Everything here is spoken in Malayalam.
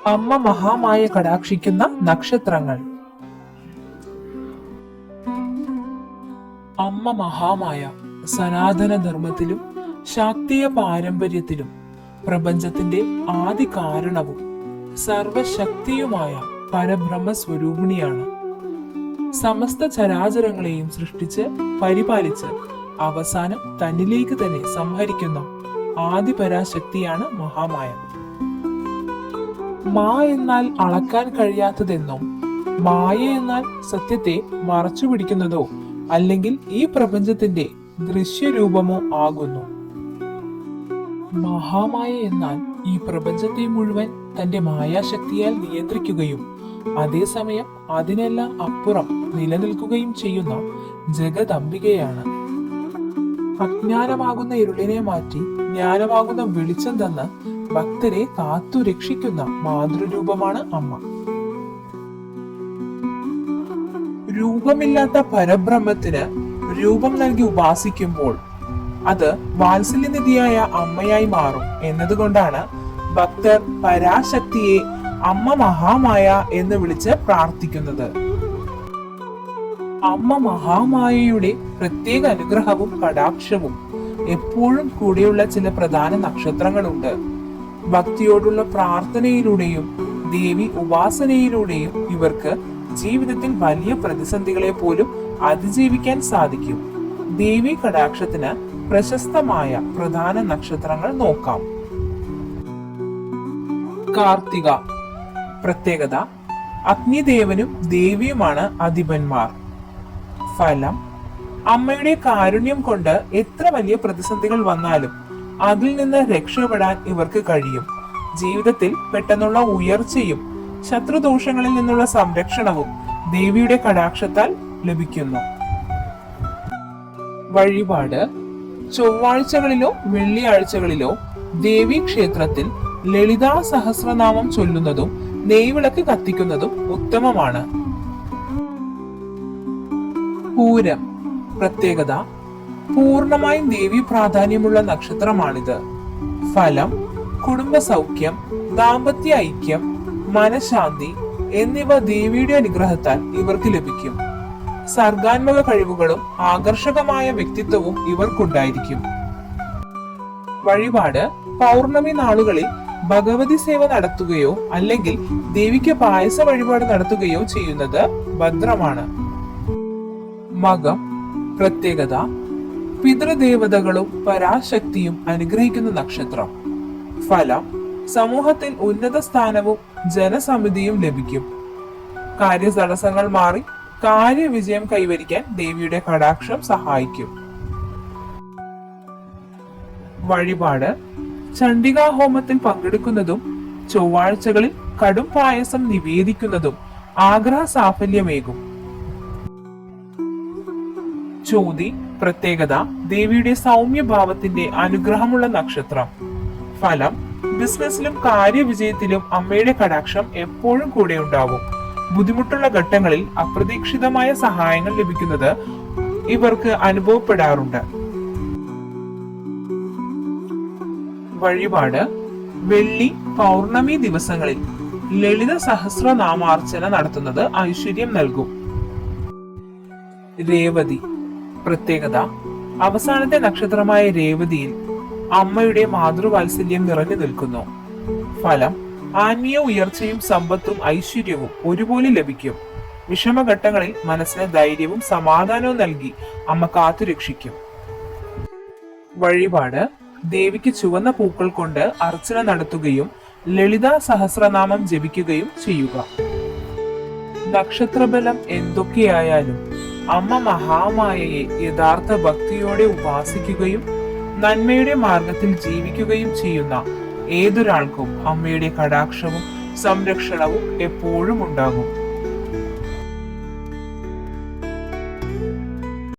അമ്മ മഹാമായ കടാക്ഷിക്കുന്ന നക്ഷത്രങ്ങൾ. അമ്മ മഹാമായ സനാതന ധർമ്മത്തിലും ശാക്തീയ പാരമ്പര്യത്തിലും പ്രപഞ്ചത്തിന്റെ ആദി കാരണവും സർവശക്തിയുമായ പരബ്രഹ്മ സ്വരൂപിണിയാണ്. സമസ്ത ചരാചരങ്ങളെയും സൃഷ്ടിച്ച് പരിപാലിച്ച് അവസാനം തന്നിലേക്ക് തന്നെ സംഹരിക്കുന്ന ആദിപരാശക്തിയാണ് മഹാമായ. മാ എന്നാൽ അളക്കാൻ കഴിയാത്തതെന്നും മായ എന്നാൽ സത്യത്തെ മറച്ചു പിടിക്കുന്നതോ അല്ലെങ്കിൽ ഈ പ്രപഞ്ചത്തിന്റെ ദൃശ്യരൂപമോ ആകുന്നു. മഹാമായ എന്നാൽ ഈ പ്രപഞ്ചത്തെ മുഴുവൻ തന്റെ മായാശക്തിയാൽ നിയന്ത്രിക്കുകയും അതേസമയം അതിനെല്ലാം അപ്പുറം നിലനിൽക്കുകയും ചെയ്യുന്ന ജഗദംബികയാണ്. അജ്ഞാനമാകുന്ന ഇരുളിനെ മാറ്റി ജ്ഞാനമാകുന്ന വെളിച്ചം തന്ന് ഭക്തരെ കാത്തു രക്ഷിക്കുന്ന മാതൃരൂപമാണ് അമ്മ. രൂപമില്ലാത്ത പരബ്രഹ്മത്തിന് രൂപം നൽകി ഉപാസിക്കുമ്പോൾ അത് വാത്സല്യനിധിയായ അമ്മയായി മാറും എന്നതുകൊണ്ടാണ് ഭക്തർ പരാശക്തിയെ അമ്മ മഹാമായ എന്ന് വിളിച്ച് പ്രാർത്ഥിക്കുന്നത്. അമ്മ മഹാമായയുടെ പ്രത്യേക അനുഗ്രഹവും കടാക്ഷവും എപ്പോഴും കൂടെയുള്ള ചില പ്രധാന നക്ഷത്രങ്ങളുണ്ട്. ഭക്തിയോടുള്ള പ്രാർത്ഥനയിലൂടെയും ദേവി ഉപാസനയിലൂടെയും ഇവർക്ക് ജീവിതത്തിൽ വലിയ പ്രതിസന്ധികളെ പോലും അതിജീവിക്കാൻ സാധിക്കും. ദേവി കടാക്ഷത്തിന് പ്രശസ്തമായ പ്രധാന നക്ഷത്രങ്ങൾ നോക്കാം. കാർത്തിക. പ്രത്യേകത: അഗ്നിദേവനും ദേവിയുമാണ് അധിപന്മാർ. ഫലം: അമ്മയുടെ കാരുണ്യം കൊണ്ട് എത്ര വലിയ പ്രതിസന്ധികൾ വന്നാലും അതിൽ നിന്ന് രക്ഷപ്പെടാൻ ഇവർക്ക് കഴിയും. ജീവിതത്തിൽ പെട്ടെന്നുള്ള ഉയർച്ചയും ശത്രുദോഷങ്ങളിൽ നിന്നുള്ള സംരക്ഷണവും ദേവിയുടെ കടാക്ഷത്താൽ ലഭിക്കുന്നു. വഴിപാട്: ചൊവ്വാഴ്ചകളിലോ വെള്ളിയാഴ്ചകളിലോ ദേവീ ക്ഷേത്രത്തിൽ ലളിതാ സഹസ്രനാമം ചൊല്ലുന്നതും നെയ്വിളക്ക് കത്തിക്കുന്നതും ഉത്തമമാണ്. പൂരം. പ്രത്യേകത: പൂർണമായും ദേവി പ്രാധാന്യമുള്ള നക്ഷത്രമാണിത്. ഫലം: കുടുംബ സൗഖ്യം, ദാമ്പത്യ ഐക്യം, മനഃശാന്തി എന്നിവ ദേവിയുടെ അനുഗ്രഹത്താൽ ഇവർക്ക് ലഭിക്കും. സർഗാത്മക കഴിവുകളും ആകർഷകമായ വ്യക്തിത്വവും ഇവർക്കുണ്ടായിരിക്കും. വഴിപാട്: പൗർണമി നാളുകളിൽ ഭഗവതി സേവ നടത്തുകയോ അല്ലെങ്കിൽ ദേവിക്ക് പായസ വഴിപാട് നടത്തുകയോ ചെയ്യുന്നത് ഭദ്രമാണ്. മകം. പ്രത്യേകത: പിതൃദേവതകളും പരാശക്തിയും അനുഗ്രഹിക്കുന്ന നക്ഷത്രം. ഫലം: സമൂഹത്തിൽ ഉന്നത സ്ഥാനവും ജനസമിതിയും ലഭിക്കും. കാര്യതടസ്സങ്ങൾ മാറി കാര്യവിജയം കൈവരിക്കാൻ ദേവിയുടെ കടാക്ഷം സഹായിക്കും. വഴിപാട്: ചണ്ഡികാ ഹോമത്തിൽ പങ്കെടുക്കുന്നതും ചൊവ്വാഴ്ചകളിൽ കടും പായസം നിവേദിക്കുന്നതും ആഗ്രഹ സാഫല്യമേകും. ചോതി. പ്രത്യേകത: ദേവിയുടെ സൗമ്യഭാവത്തിന്റെ അനുഗ്രഹമുള്ള നക്ഷത്രം. ഫലം: ബിസിനസ്സിലും കാര്യവിജയത്തിലും അമ്മയുടെ കടാക്ഷം എപ്പോഴും കൂടെ ഉണ്ടാവും. ബുദ്ധിമുട്ടുള്ള ഘട്ടങ്ങളിൽ അപ്രതീക്ഷിതമായ സഹായങ്ങൾ ലഭിക്കുന്നത് ഇവർക്ക് അനുഭവപ്പെടാറുണ്ട്. വഴിപാട്: വെള്ളി പൗർണമി ദിവസങ്ങളിൽ ലളിത സഹസ്രനാമാർച്ചന നടത്തുന്നത് ഐശ്വര്യം നൽകും. രേവതി. പ്രത്യേകത: അവസാനത്തെ നക്ഷത്രമായ രേവതിയിൽ അമ്മയുടെ മാതൃവാത്സല്യം നിറഞ്ഞു നിൽക്കുന്നു. ഫലം: ആത്മീയ ഉയർച്ചയും സമ്പത്തും ഐശ്വര്യവും ഒരുപോലെ ലഭിക്കും. വിഷമഘട്ടങ്ങളിൽ മനസ്സിന് ധൈര്യവും സമാധാനവും നൽകി അമ്മ കാത്തുരക്ഷിക്കും. വഴിപാട്: ദേവിക്ക് ചുവന്ന പൂക്കൾ കൊണ്ട് അർച്ചന നടത്തുകയും ലളിതാ സഹസ്രനാമം ജപിക്കുകയും ചെയ്യുക. നക്ഷത്രബലം എന്തൊക്കെയായാലും അമ്മ മഹാമായയെ യഥാർത്ഥ ഭക്തിയോടെ ഉപാസിക്കുകയും നന്മയുടെ മാർഗത്തിൽ ജീവിക്കുകയും ചെയ്യുന്ന ഏതൊരാൾക്കും അമ്മയുടെ കടാക്ഷവും സംരക്ഷണവും എപ്പോഴും ഉണ്ടാകും.